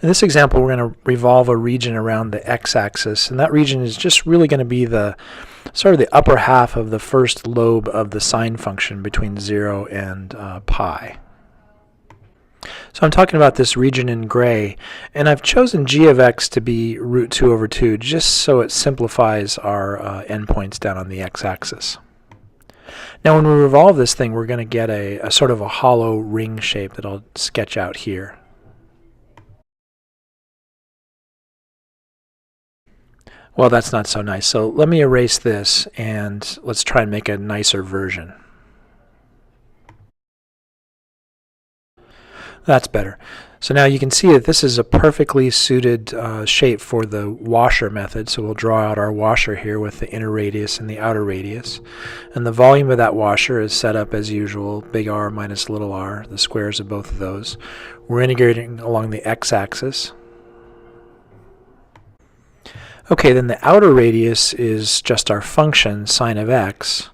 In this example, we're going to revolve a region around the x-axis, and that region is just really going to be the sort of the upper half of the first lobe of the sine function between 0 and pi. So I'm talking about this region in gray, and I've chosen g of x to be root 2 over 2 just so it simplifies our endpoints down on the x-axis. Now when we revolve this thing, we're going to get a sort of a hollow ring shape that I'll sketch out here. Well, that's not so nice. So let me erase this and let's try and make a nicer version. That's better. So now you can see that this is a perfectly suited shape for the washer method. So we'll draw out our washer here with the inner radius and the outer radius. And the volume of that washer is set up as usual, big R minus little r, the squares of both of those. We're integrating along the x-axis. Okay, then the outer radius is just our function, sine of x,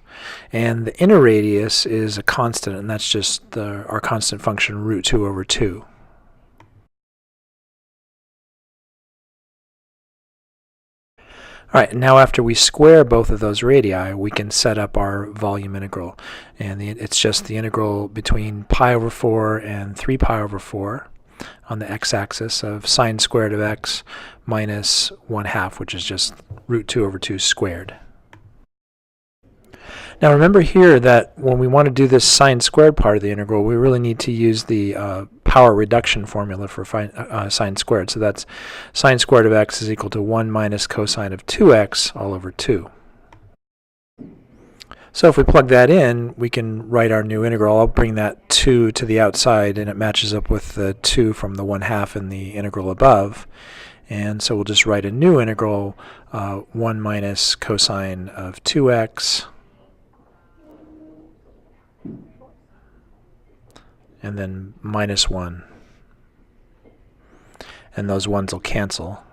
and the inner radius is a constant, and that's just our constant function, root 2 over 2. Alright, now after we square both of those radii, we can set up our volume integral. And it's just the integral between pi over 4 and 3 pi over 4 on the x-axis of sine squared of x minus 1/2, which is just root 2 over 2 squared. Now remember here that when we want to do this sine squared part of the integral, we really need to use the power reduction formula for sine squared. So that's sine squared of x is equal to 1 minus cosine of 2x all over 2. So if we plug that in, we can write our new integral. I'll bring that 2 to the outside, and it matches up with the 2 from the 1/2 in the integral above. And so we'll just write a new integral, 1 minus cosine of 2x, and then minus 1. And those 1s will cancel.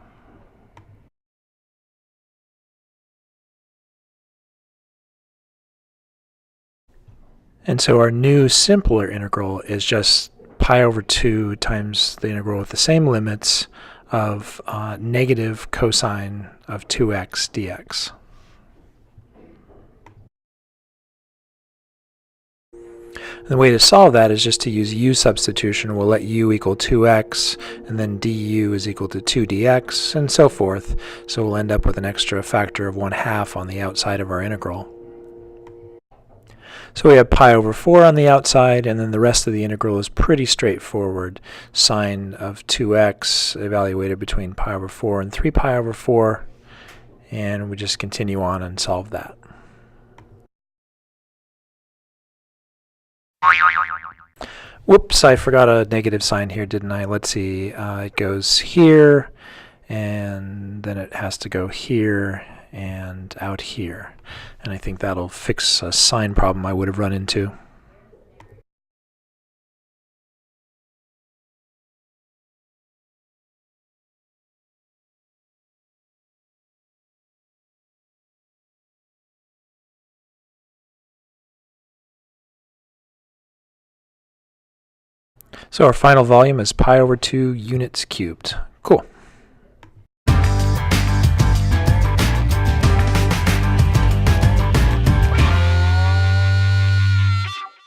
And so our new simpler integral is just pi over 2 times the integral with the same limits of negative cosine of 2x dx. And the way to solve that is just to use u substitution. We'll let u equal 2x, and then du is equal to 2 dx, and so forth. So we'll end up with an extra factor of 1/2 on the outside of our integral. So we have pi over 4 on the outside, and then the rest of the integral is pretty straightforward. Sine of 2x evaluated between pi over 4 and 3 pi over 4, and we just continue on and solve that. Whoops, I forgot a negative sign here, didn't I? Let's see, it goes here, and then it has to go here and out here. And I think that'll fix a sign problem I would have run into. So our final volume is pi over 2 units cubed. Cool.